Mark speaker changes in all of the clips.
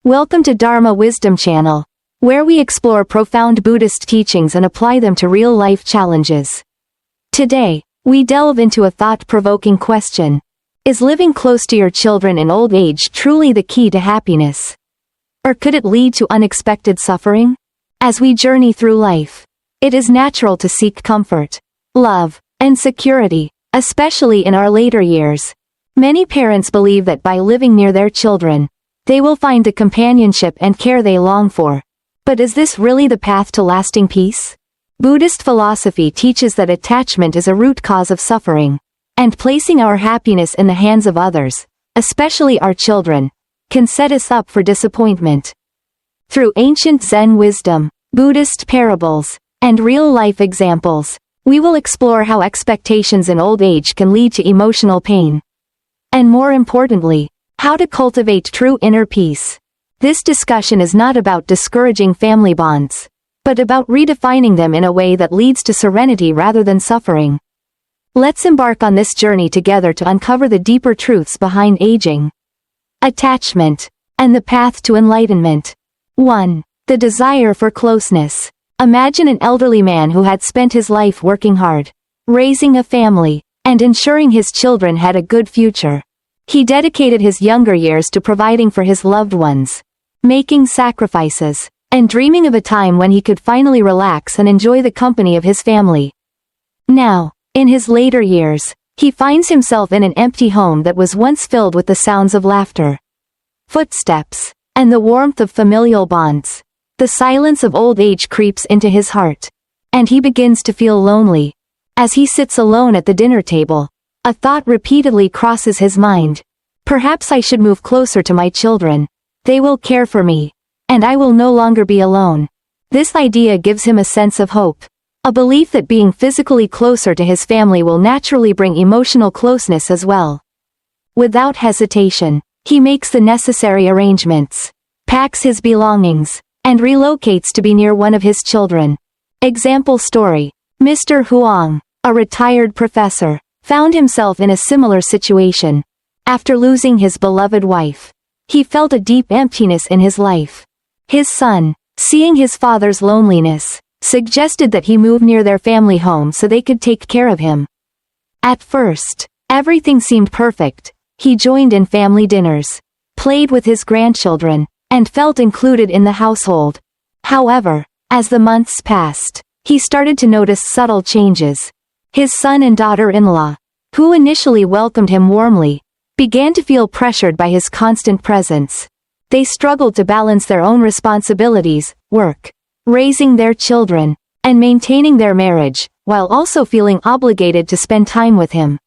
Speaker 1: Welcome to Dharma Wisdom Channel, where we explore profound Buddhist teachings and apply them to real-life challenges. Today, we delve into a thought-provoking question. Is living close to your children in old age truly the key to happiness? Or could it lead to unexpected suffering? As we journey through life, it is natural to seek comfort, love, and security, especially in our later years. Many parents believe that by living near their children, they will find the companionship and care they long for. But is this really the path to lasting peace? Buddhist philosophy teaches that attachment is a root cause of suffering, and placing our happiness in the hands of others, especially our children, can set us up for disappointment. Through ancient Zen wisdom, Buddhist parables, and real-life examples, we will explore how expectations in old age can lead to emotional pain. And more importantly, how to cultivate true inner peace. This discussion is not about discouraging family bonds, but about redefining them in a way that leads to serenity rather than suffering. Let's embark on this journey together to uncover the deeper truths behind aging, attachment, and the path to enlightenment. 1. The desire for closeness. Imagine an elderly man who had spent his life working hard, raising a family, and ensuring his children had a good future. He dedicated his younger years to providing for his loved ones, making sacrifices, and dreaming of a time when he could finally relax and enjoy the company of his family. Now, in his later years, he finds himself in an empty home that was once filled with the sounds of laughter, footsteps, and the warmth of familial bonds. The silence of old age creeps into his heart, and he begins to feel lonely. As he sits alone at the dinner table, a thought repeatedly crosses his mind. Perhaps I should move closer to my children. They will care for me, and I will no longer be alone. This idea gives him a sense of hope, a belief that being physically closer to his family will naturally bring emotional closeness as well. Without hesitation, he makes the necessary arrangements, packs his belongings, and relocates to be near one of his children. Example story. Mr. Huang, a retired professor, found himself in a similar situation. After losing his beloved wife, he felt a deep emptiness in his life. His son, seeing his father's loneliness, suggested that he move near their family home so they could take care of him. At first, everything seemed perfect. He joined in family dinners, played with his grandchildren, and felt included in the household. However, as the months passed, he started to notice subtle changes. His son and daughter-in-law, who initially welcomed him warmly, began to feel pressured by his constant presence. They struggled to balance their own responsibilities, work, raising their children, and maintaining their marriage, while also feeling obligated to spend time with him.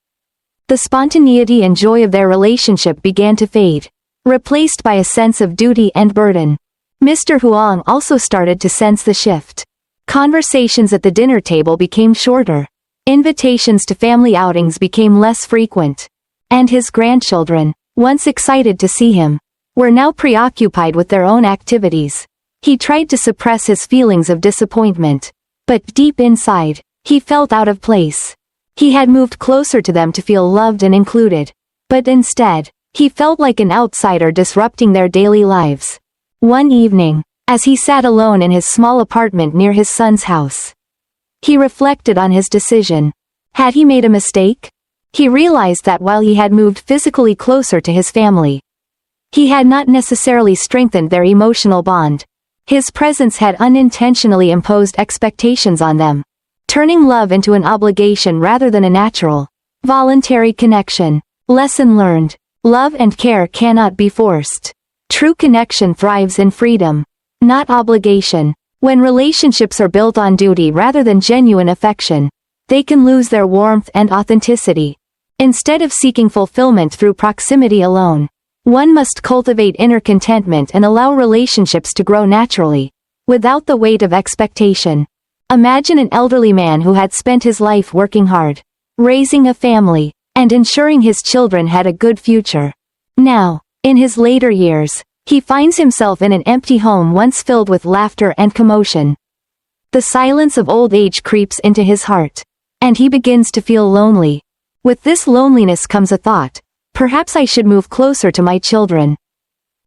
Speaker 1: The spontaneity and joy of their relationship began to fade, replaced by a sense of duty and burden. Mr. Huang also started to sense the shift. Conversations at the dinner table became shorter. Invitations to family outings became less frequent. And his grandchildren, once excited to see him, were now preoccupied with their own activities. He tried to suppress his feelings of disappointment, but deep inside, he felt out of place. He had moved closer to them to feel loved and included, but instead, he felt like an outsider disrupting their daily lives. One evening, as he sat alone in his small apartment near his son's house, he reflected on his decision. Had he made a mistake? He realized that while he had moved physically closer to his family, he had not necessarily strengthened their emotional bond. His presence had unintentionally imposed expectations on them, turning love into an obligation rather than a natural, voluntary connection. Lesson learned. Love and care cannot be forced. True connection thrives in freedom, not obligation. When relationships are built on duty rather than genuine affection, they can lose their warmth and authenticity. Instead of seeking fulfillment through proximity alone, one must cultivate inner contentment and allow relationships to grow naturally, without the weight of expectation. Imagine an elderly man who had spent his life working hard, raising a family, and ensuring his children had a good future. Now, in his later years, he finds himself in an empty home once filled with laughter and commotion. The silence of old age creeps into his heart, and he begins to feel lonely. With this loneliness comes a thought. Perhaps I should move closer to my children.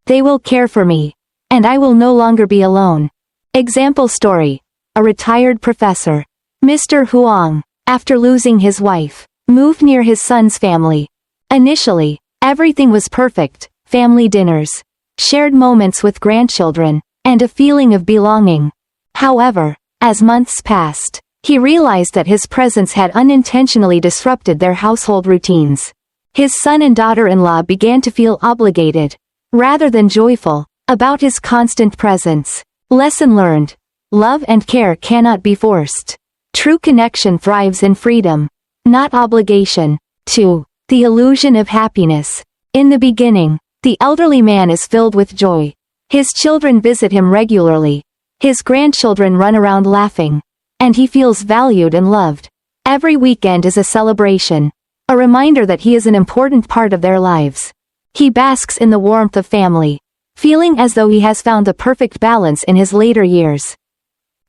Speaker 1: They will care for me, and I will no longer be alone. Example story. A retired professor, Mr. Huang, after losing his wife, moved near his son's family. Initially, everything was perfect: family dinners, shared moments with grandchildren, and a feeling of belonging. However, as months passed, he realized that his presence had unintentionally disrupted their household routines. His son and daughter-in-law began to feel obligated, rather than joyful, about his constant presence. Lesson learned. Love and care cannot be forced. True connection thrives in freedom, not obligation. 2. The illusion of happiness. In the beginning, the elderly man is filled with joy. His children visit him regularly. His grandchildren run around laughing. And he feels valued and loved. Every weekend is a celebration, a reminder that he is an important part of their lives. He basks in the warmth of family, feeling as though he has found the perfect balance in his later years.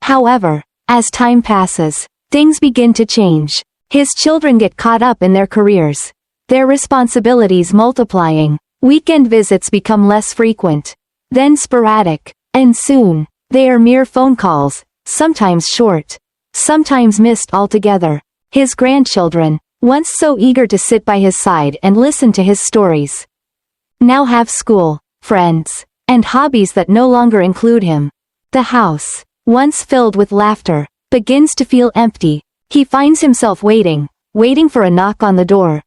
Speaker 1: However, as time passes, things begin to change. His children get caught up in their careers, their responsibilities multiplying. Weekend visits become less frequent, then sporadic, and soon, they are mere phone calls, sometimes short, sometimes missed altogether. His grandchildren, once so eager to sit by his side and listen to his stories, now have school, friends, and hobbies that no longer include him. The house, once filled with laughter, begins to feel empty. He finds himself waiting for a knock on the door.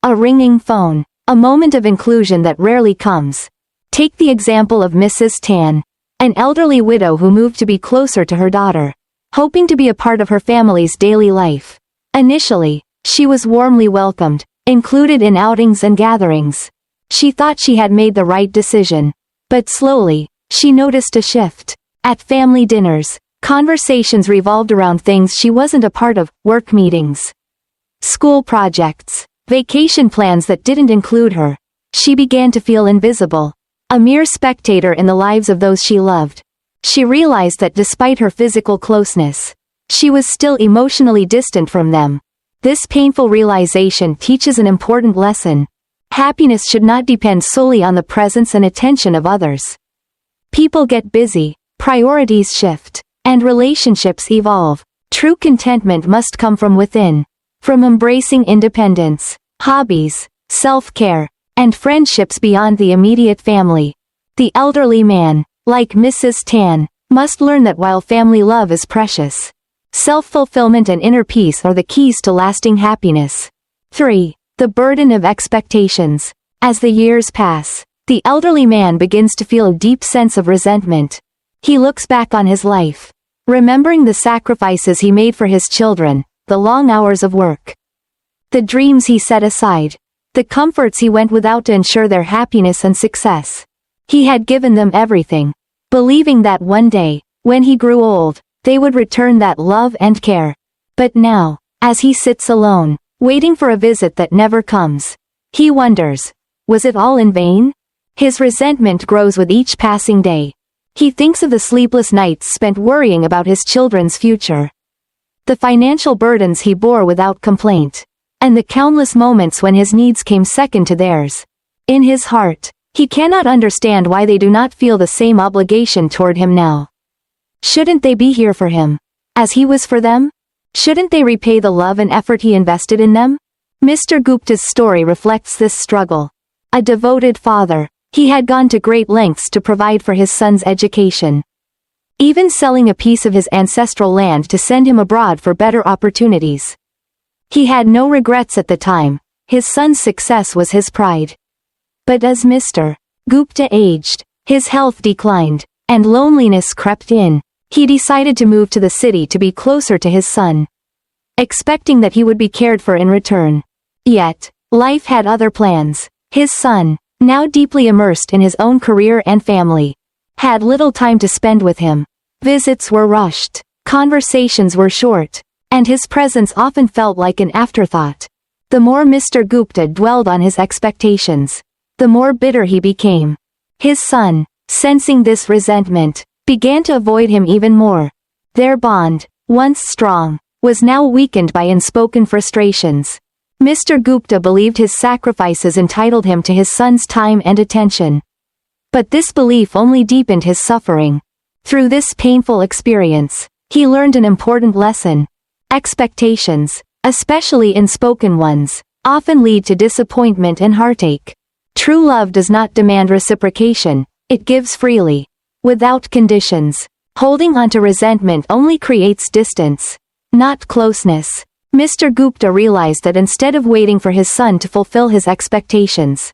Speaker 1: A ringing phone, a moment of inclusion that rarely comes. Take the example of Mrs. Tan, an elderly widow who moved to be closer to her daughter, hoping to be a part of her family's daily life. Initially, she was warmly welcomed, included in outings and gatherings. She thought she had made the right decision. But slowly, she noticed a shift. At family dinners, conversations revolved around things she wasn't a part of: work meetings, school projects, vacation plans that didn't include her. She began to feel invisible, a mere spectator in the lives of those she loved. She realized that despite her physical closeness, she was still emotionally distant from them. This painful realization teaches an important lesson. Happiness should not depend solely on the presence and attention of others. People get busy, priorities shift, and relationships evolve. True contentment must come from within, from embracing independence, hobbies, self-care, and friendships beyond the immediate family. The elderly man, like Mrs. Tan, must learn that while family love is precious, self-fulfillment and inner peace are the keys to lasting happiness. 3. The burden of expectations. As the years pass, the elderly man begins to feel a deep sense of resentment. He looks back on his life, remembering the sacrifices he made for his children, the long hours of work, the dreams he set aside, the comforts he went without to ensure their happiness and success. He had given them everything, believing that one day, when he grew old, they would return that love and care. But now, as he sits alone, waiting for a visit that never comes, he wonders, was it all in vain? His resentment grows with each passing day. He thinks of the sleepless nights spent worrying about his children's future, the financial burdens he bore without complaint, and the countless moments when his needs came second to theirs. In his heart, he cannot understand why they do not feel the same obligation toward him now. Shouldn't they be here for him, as he was for them? Shouldn't they repay the love and effort he invested in them? Mr. Gupta's story reflects this struggle. A devoted father, he had gone to great lengths to provide for his son's education, even selling a piece of his ancestral land to send him abroad for better opportunities. He had no regrets at the time. His son's success was his pride. But as Mr. Gupta aged, his health declined, and loneliness crept in. He decided to move to the city to be closer to his son, expecting that he would be cared for in return. Yet, life had other plans. His son, now deeply immersed in his own career and family, had little time to spend with him. Visits were rushed, conversations were short, and his presence often felt like an afterthought. The more Mr. Gupta dwelled on his expectations, the more bitter he became. His son, sensing this resentment, began to avoid him even more. Their bond, once strong, was now weakened by unspoken frustrations. Mr. Gupta believed his sacrifices entitled him to his son's time and attention. But this belief only deepened his suffering. Through this painful experience, he learned an important lesson. Expectations, especially unspoken ones, often lead to disappointment and heartache. True love does not demand reciprocation, it gives freely, without conditions. Holding on to resentment only creates distance, not closeness. Mr. Gupta realized that instead of waiting for his son to fulfill his expectations,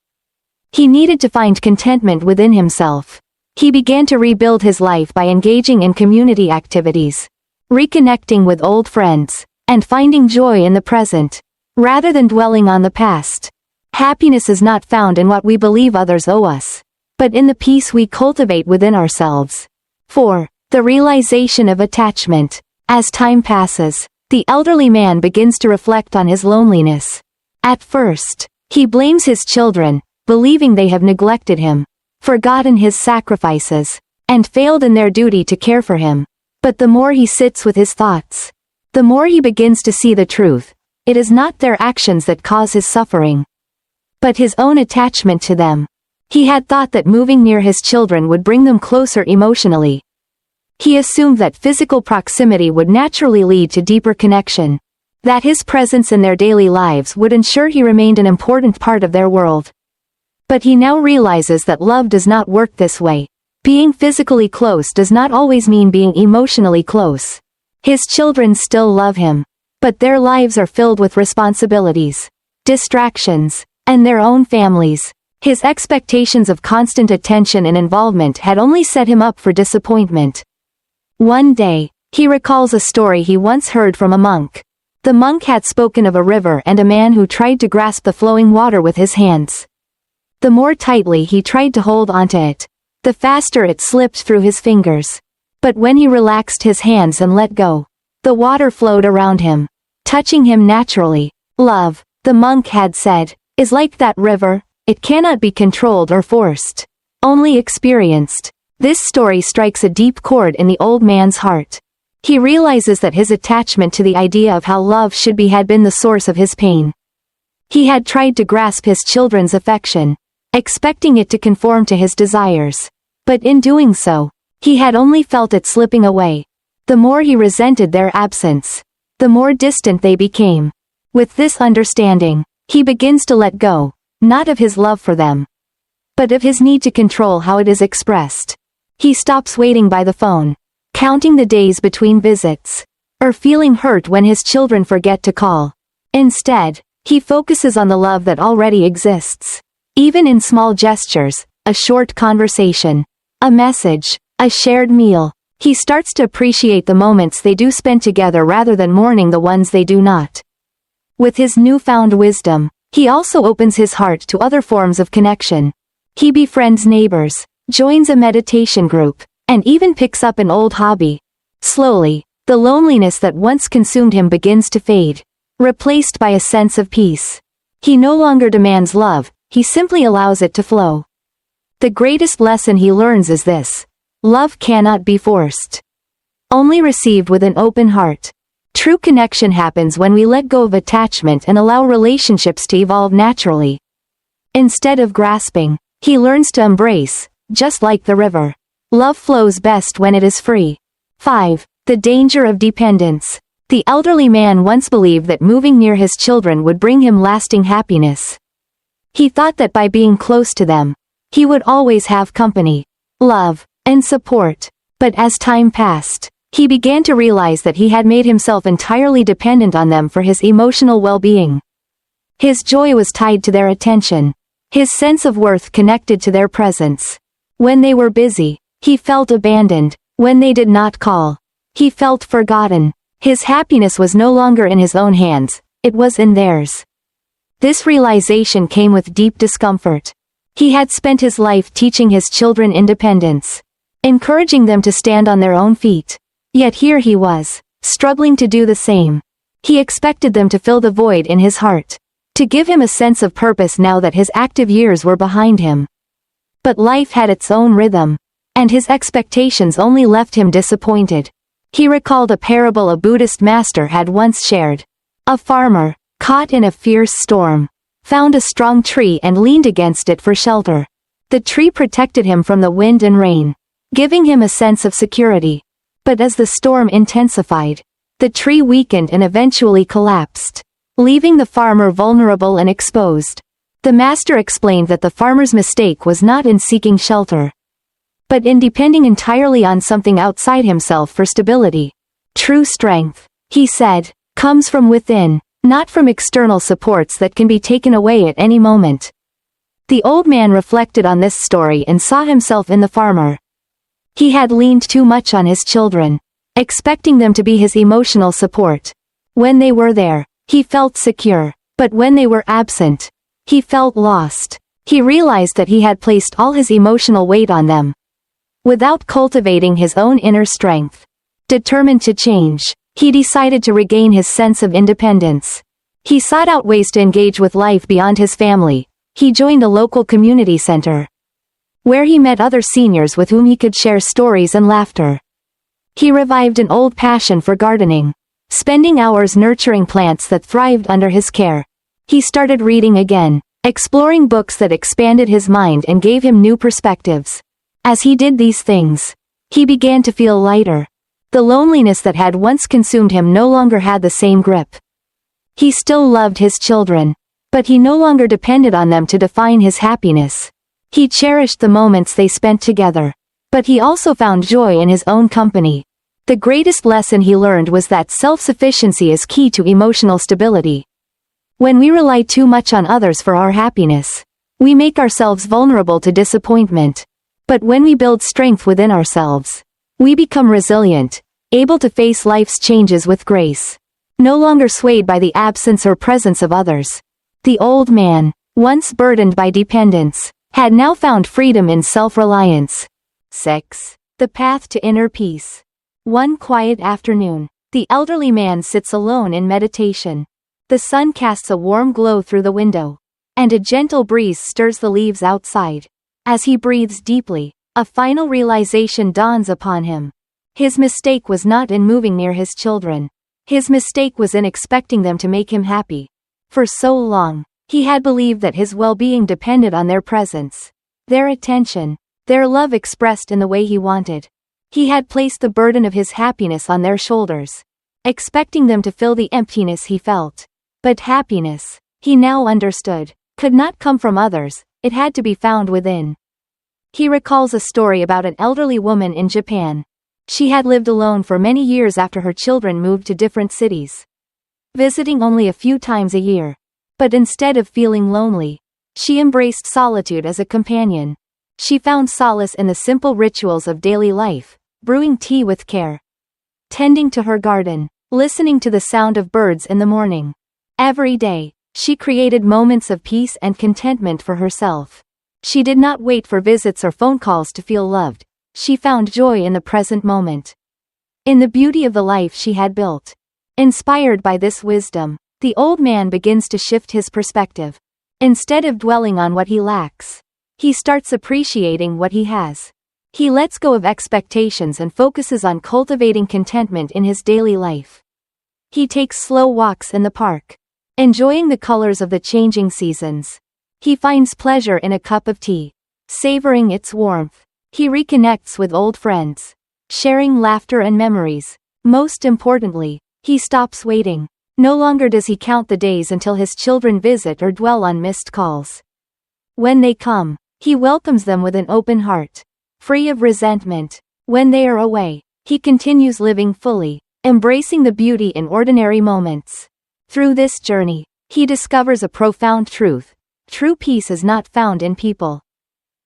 Speaker 1: he needed to find contentment within himself. He began to rebuild his life by engaging in community activities, reconnecting with old friends, and finding joy in the present, rather than dwelling on the past. Happiness is not found in what we believe others owe us, but in the peace we cultivate within ourselves. 4. The realization of attachment. As time passes, the elderly man begins to reflect on his loneliness. At first, he blames his children, believing they have neglected him, forgotten his sacrifices, and failed in their duty to care for him. But the more he sits with his thoughts, the more he begins to see the truth. It is not their actions that cause his suffering, but his own attachment to them. He had thought that moving near his children would bring them closer emotionally. He assumed that physical proximity would naturally lead to deeper connection, that his presence in their daily lives would ensure he remained an important part of their world. But he now realizes that love does not work this way. Being physically close does not always mean being emotionally close. His children still love him, but their lives are filled with responsibilities, distractions, and their own families. His expectations of constant attention and involvement had only set him up for disappointment. One day, he recalls a story he once heard from a monk. The monk had spoken of a river and a man who tried to grasp the flowing water with his hands. The more tightly he tried to hold onto it, the faster it slipped through his fingers. But when he relaxed his hands and let go, the water flowed around him, touching him naturally. Love, the monk had said, is like that river, it cannot be controlled or forced, only experienced. This story strikes a deep chord in the old man's heart. He realizes that his attachment to the idea of how love should be had been the source of his pain. He had tried to grasp his children's affection, expecting it to conform to his desires. But in doing so, he had only felt it slipping away. The more he resented their absence, the more distant they became. With this understanding, he begins to let go, not of his love for them, but of his need to control how it is expressed. He stops waiting by the phone, counting the days between visits, or feeling hurt when his children forget to call. Instead, he focuses on the love that already exists. Even in small gestures, a short conversation, a message, a shared meal, he starts to appreciate the moments they do spend together rather than mourning the ones they do not. With his newfound wisdom, he also opens his heart to other forms of connection. He befriends neighbors, joins a meditation group, and even picks up an old hobby. Slowly, the loneliness that once consumed him begins to fade, replaced by a sense of peace. He no longer demands love, he simply allows it to flow. The greatest lesson he learns is this: love cannot be forced, only received with an open heart. True connection happens when we let go of attachment and allow relationships to evolve naturally. Instead of grasping, he learns to embrace, just like the river. Love flows best when it is free. 5. The danger of dependence. The elderly man once believed that moving near his children would bring him lasting happiness. He thought that by being close to them, he would always have company, love, and support. But as time passed, he began to realize that he had made himself entirely dependent on them for his emotional well-being. His joy was tied to their attention, his sense of worth connected to their presence. When they were busy, he felt abandoned. When they did not call, he felt forgotten. His happiness was no longer in his own hands, it was in theirs. This realization came with deep discomfort. He had spent his life teaching his children independence, encouraging them to stand on their own feet. Yet here he was, struggling to do the same. He expected them to fill the void in his heart, to give him a sense of purpose now that his active years were behind him. But life had its own rhythm, and his expectations only left him disappointed. He recalled a parable a Buddhist master had once shared. A farmer, caught in a fierce storm, found a strong tree and leaned against it for shelter. The tree protected him from the wind and rain, giving him a sense of security. But as the storm intensified, the tree weakened and eventually collapsed, leaving the farmer vulnerable and exposed. The master explained that the farmer's mistake was not in seeking shelter, but in depending entirely on something outside himself for stability. True strength, he said, comes from within, not from external supports that can be taken away at any moment. The old man reflected on this story and saw himself in the farmer. He had leaned too much on his children, expecting them to be his emotional support. When they were there, he felt secure, but when they were absent, he felt lost. He realized that he had placed all his emotional weight on them, without cultivating his own inner strength. Determined to change, he decided to regain his sense of independence. He sought out ways to engage with life beyond his family. He joined a local community center, where he met other seniors with whom he could share stories and laughter. He revived an old passion for gardening, spending hours nurturing plants that thrived under his care. He started reading again, exploring books that expanded his mind and gave him new perspectives. As he did these things, he began to feel lighter. The loneliness that had once consumed him no longer had the same grip. He still loved his children, but he no longer depended on them to define his happiness. He cherished the moments they spent together, but he also found joy in his own company. The greatest lesson he learned was that self-sufficiency is key to emotional stability. When we rely too much on others for our happiness, we make ourselves vulnerable to disappointment. But when we build strength within ourselves, we become resilient, able to face life's changes with grace, no longer swayed by the absence or presence of others. The old man, once burdened by dependence, had now found freedom in self-reliance. 6. The path to inner peace. One quiet afternoon, the elderly man sits alone in meditation. The sun casts a warm glow through the window, and a gentle breeze stirs the leaves outside. As he breathes deeply, a final realization dawns upon him. His mistake was not in moving near his children. His mistake was in expecting them to make him happy. For so long, he had believed that his well-being depended on their presence, their attention, their love expressed in the way he wanted. He had placed the burden of his happiness on their shoulders, expecting them to fill the emptiness he felt. But happiness, he now understood, could not come from others, it had to be found within. He recalls a story about an elderly woman in Japan. She had lived alone for many years after her children moved to different cities, visiting only a few times a year. But instead of feeling lonely, she embraced solitude as a companion. She found solace in the simple rituals of daily life, brewing tea with care, tending to her garden, listening to the sound of birds in the morning. Every day, she created moments of peace and contentment for herself. She did not wait for visits or phone calls to feel loved. She found joy in the present moment, in the beauty of the life she had built. Inspired by this wisdom, the old man begins to shift his perspective. Instead of dwelling on what he lacks, he starts appreciating what he has. He lets go of expectations and focuses on cultivating contentment in his daily life. He takes slow walks in the park, enjoying the colors of the changing seasons. He finds pleasure in a cup of tea, savoring its warmth. He reconnects with old friends, sharing laughter and memories. Most importantly, he stops waiting. No longer does he count the days until his children visit or dwell on missed calls. When they come, he welcomes them with an open heart, free of resentment. When they are away, he continues living fully, embracing the beauty in ordinary moments. Through this journey, he discovers a profound truth. True peace is not found in people,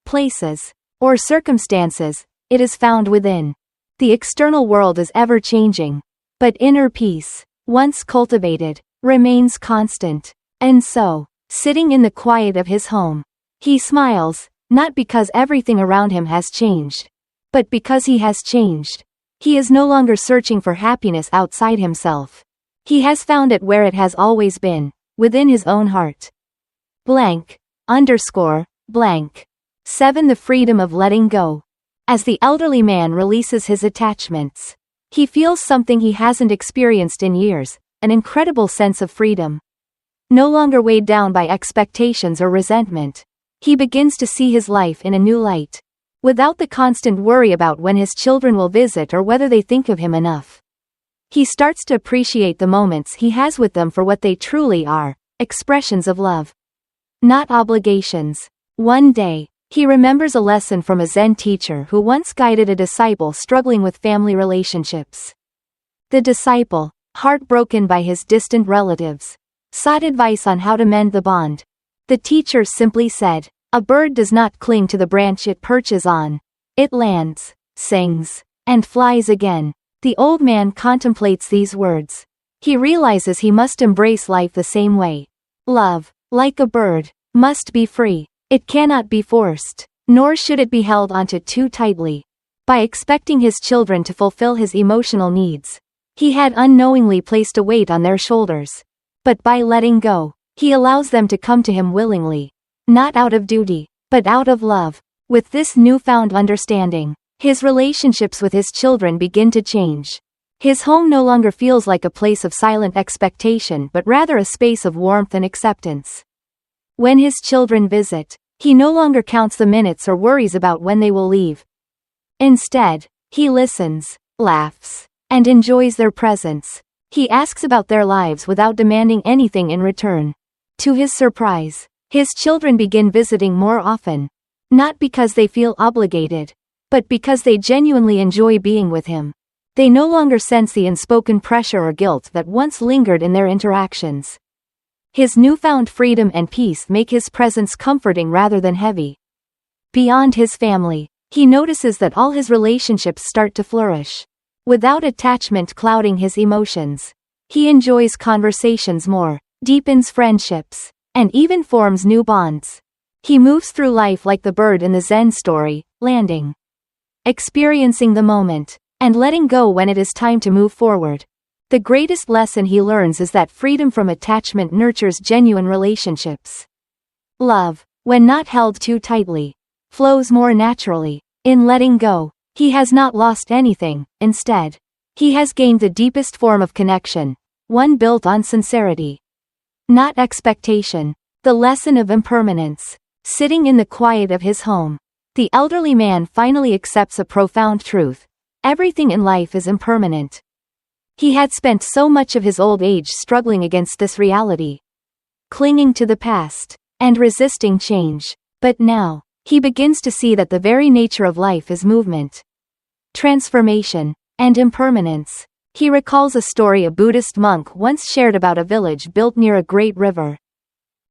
Speaker 1: places, or circumstances, it is found within. The external world is ever changing, but inner peace, once cultivated, remains constant. And so, sitting in the quiet of his home, he smiles, not because everything around him has changed, but because he has changed. He is no longer searching for happiness outside himself. He has found it where it has always been, within his own heart. Blank, blank. 7. The freedom of letting go. As the elderly man releases his attachments, he feels something he hasn't experienced in years, an incredible sense of freedom. No longer weighed down by expectations or resentment, He begins to see his life in a new light, without the constant worry about when his children will visit or whether they think of him enough. He starts to appreciate the moments he has with them for what they truly are, expressions of love, not obligations. One day, he remembers a lesson from a Zen teacher who once guided a disciple struggling with family relationships. The disciple, heartbroken by his distant relatives, sought advice on how to mend the bond. The teacher simply said, "A bird does not cling to the branch it perches on. It lands, sings, and flies again." The old man contemplates these words. He realizes he must embrace life the same way. Love, like a bird, must be free. It cannot be forced, nor should it be held onto too tightly. By expecting his children to fulfill his emotional needs, he had unknowingly placed a weight on their shoulders. But by letting go, he allows them to come to him willingly, not out of duty, but out of love. With this newfound understanding, his relationships with his children begin to change. His home no longer feels like a place of silent expectation but rather a space of warmth and acceptance. When his children visit, he no longer counts the minutes or worries about when they will leave. Instead, he listens, laughs, and enjoys their presence. He asks about their lives without demanding anything in return. To his surprise, his children begin visiting more often, not because they feel obligated, but because they genuinely enjoy being with him. They no longer sense the unspoken pressure or guilt that once lingered in their interactions. His newfound freedom and peace make his presence comforting rather than heavy. Beyond his family, he notices that all his relationships start to flourish, without attachment clouding his emotions. He enjoys conversations more, deepens friendships, and even forms new bonds. He moves through life like the bird in the Zen story, landing, experiencing the moment, and letting go when it is time to move forward. The greatest lesson he learns is that freedom from attachment nurtures genuine relationships. Love, when not held too tightly, flows more naturally. In letting go, he has not lost anything. Instead, he has gained the deepest form of connection, one built on sincerity, not expectation. The lesson of impermanence. Sitting in the quiet of his home, the elderly man finally accepts a profound truth. Everything in life is impermanent. He had spent so much of his old age struggling against this reality, clinging to the past, and resisting change. But now, he begins to see that the very nature of life is movement, transformation, and impermanence. He recalls a story a Buddhist monk once shared about a village built near a great river.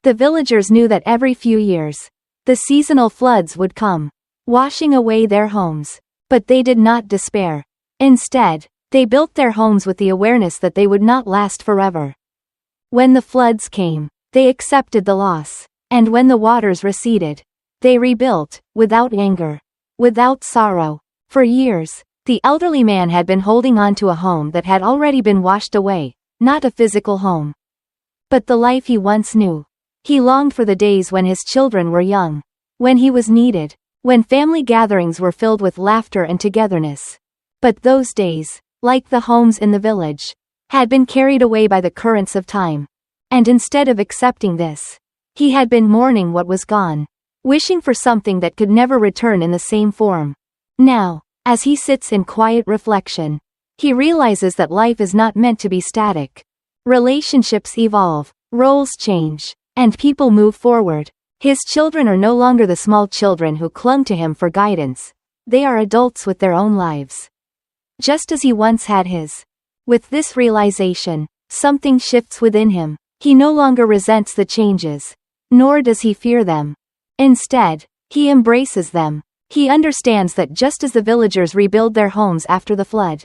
Speaker 1: The villagers knew that every few years, the seasonal floods would come, washing away their homes. But they did not despair. Instead, they built their homes with the awareness that they would not last forever. When the floods came, they accepted the loss, and when the waters receded, they rebuilt, without anger, without sorrow. For years, the elderly man had been holding on to a home that had already been washed away, not a physical home, but the life he once knew. He longed for the days when his children were young, when he was needed, when family gatherings were filled with laughter and togetherness. But those days, like the homes in the village, had been carried away by the currents of time. And instead of accepting this, he had been mourning what was gone, wishing for something that could never return in the same form. Now, as he sits in quiet reflection, he realizes that life is not meant to be static. Relationships evolve, roles change, and people move forward. His children are no longer the small children who clung to him for guidance. They are adults with their own lives, just as he once had his. With this realization, something shifts within him. He no longer resents the changes, nor does he fear them. Instead, he embraces them. He understands that just as the villagers rebuild their homes after the flood,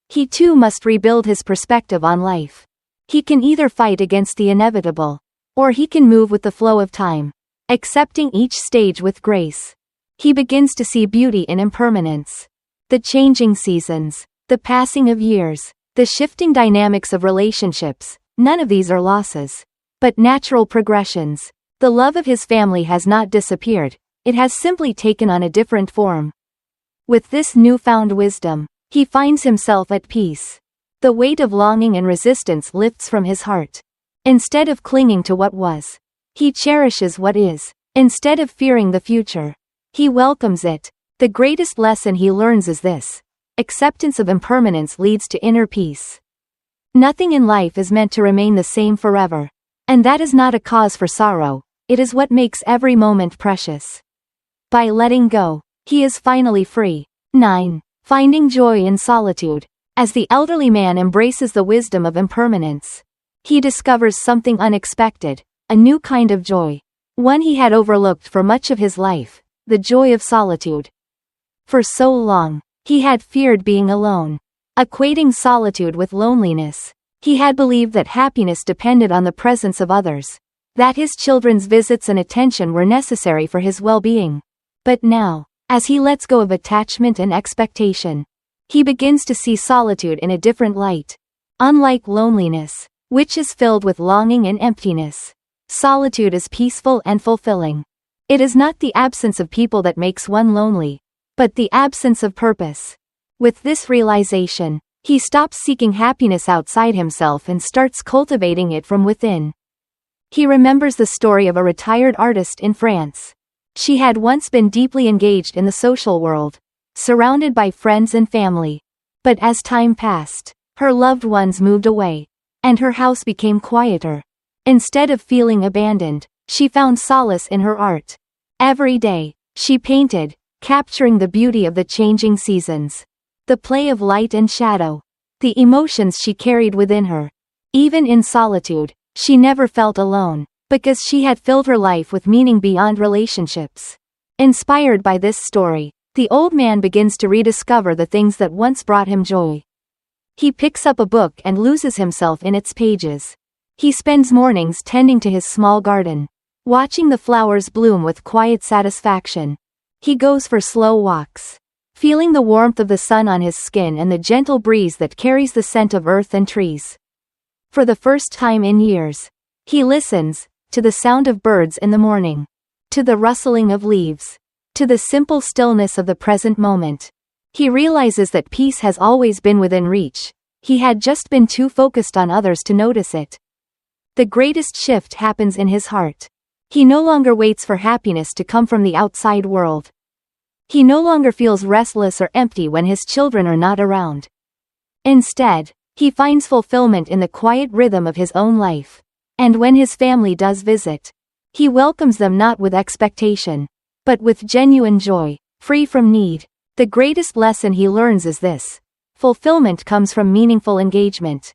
Speaker 1: he too must rebuild his perspective on life. He can either fight against the inevitable, or he can move with the flow of time, accepting each stage with grace. He begins to see beauty in impermanence. The changing seasons, the passing of years, the shifting dynamics of relationships, none of these are losses, but natural progressions. The love of his family has not disappeared, it has simply taken on a different form. With this newfound wisdom, he finds himself at peace. The weight of longing and resistance lifts from his heart. Instead of clinging to what was, he cherishes what is. Instead of fearing the future, he welcomes it. The greatest lesson he learns is this: acceptance of impermanence leads to inner peace. Nothing in life is meant to remain the same forever. And that is not a cause for sorrow, it is what makes every moment precious. By letting go, he is finally free. 9. Finding joy in solitude. As the elderly man embraces the wisdom of impermanence, he discovers something unexpected, a new kind of joy. One he had overlooked for much of his life, the joy of solitude. For so long, he had feared being alone, equating solitude with loneliness. He had believed that happiness depended on the presence of others, that his children's visits and attention were necessary for his well-being. But now, as he lets go of attachment and expectation, he begins to see solitude in a different light. Unlike loneliness, which is filled with longing and emptiness, solitude is peaceful and fulfilling. It is not the absence of people that makes one lonely, but the absence of purpose. With this realization, he stops seeking happiness outside himself and starts cultivating it from within. He remembers the story of a retired artist in France. She had once been deeply engaged in the social world, surrounded by friends and family. But as time passed, her loved ones moved away, and her house became quieter. Instead of feeling abandoned, she found solace in her art. Every day, she painted, capturing the beauty of the changing seasons, the play of light and shadow, the emotions she carried within her. Even in solitude, she never felt alone, because she had filled her life with meaning beyond relationships. Inspired by this story, the old man begins to rediscover the things that once brought him joy. He picks up a book and loses himself in its pages. He spends mornings tending to his small garden, watching the flowers bloom with quiet satisfaction. He goes for slow walks, feeling the warmth of the sun on his skin and the gentle breeze that carries the scent of earth and trees. For the first time in years, he listens to the sound of birds in the morning, to the rustling of leaves, to the simple stillness of the present moment. He realizes that peace has always been within reach. He had just been too focused on others to notice it. The greatest shift happens in his heart. He no longer waits for happiness to come from the outside world. He no longer feels restless or empty when his children are not around. Instead, he finds fulfillment in the quiet rhythm of his own life. And when his family does visit, he welcomes them not with expectation, but with genuine joy, free from need. The greatest lesson he learns is this: fulfillment comes from meaningful engagement,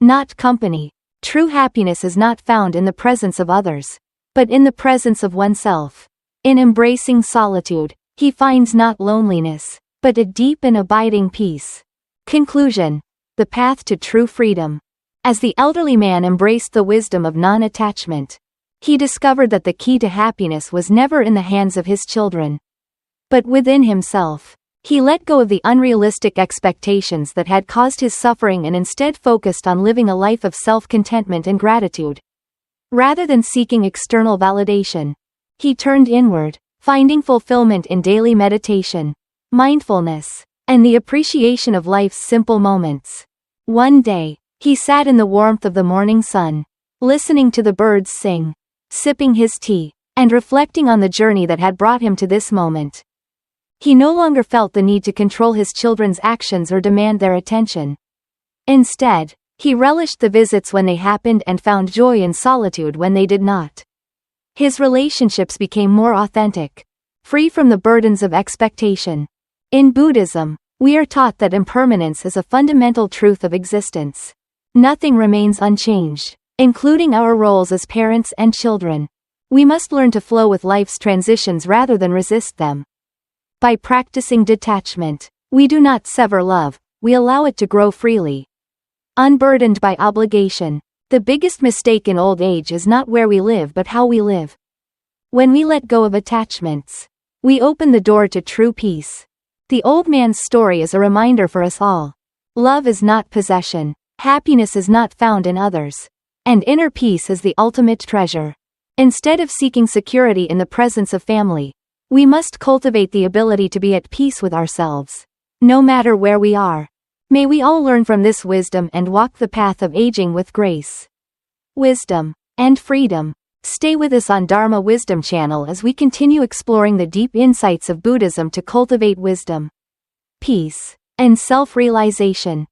Speaker 1: not company. True happiness is not found in the presence of others, but in the presence of oneself. In embracing solitude, he finds not loneliness, but a deep and abiding peace. Conclusion: the path to true freedom. As the elderly man embraced the wisdom of non-attachment, he discovered that the key to happiness was never in the hands of his children, but within himself. He let go of the unrealistic expectations that had caused his suffering and instead focused on living a life of self-contentment and gratitude. Rather than seeking external validation, he turned inward, finding fulfillment in daily meditation, mindfulness, and the appreciation of life's simple moments. One day, he sat in the warmth of the morning sun, listening to the birds sing, sipping his tea, and reflecting on the journey that had brought him to this moment. He no longer felt the need to control his children's actions or demand their attention. Instead, he relished the visits when they happened and found joy in solitude when they did not. His relationships became more authentic, free from the burdens of expectation. In Buddhism, we are taught that impermanence is a fundamental truth of existence. Nothing remains unchanged, including our roles as parents and children. We must learn to flow with life's transitions rather than resist them. By practicing detachment, we do not sever love, we allow it to grow freely. Unburdened by obligation. The biggest mistake in old age is not where we live but how we live. When we let go of attachments, we open the door to true peace. The old man's story is a reminder for us all. Love is not possession, happiness is not found in others, and inner peace is the ultimate treasure. Instead of seeking security in the presence of family, we must cultivate the ability to be at peace with ourselves, no matter where we are. May we all learn from this wisdom and walk the path of aging with grace, wisdom, and freedom. Stay with us on Dharma Wisdom Channel as we continue exploring the deep insights of Buddhism to cultivate wisdom, peace, and self-realization.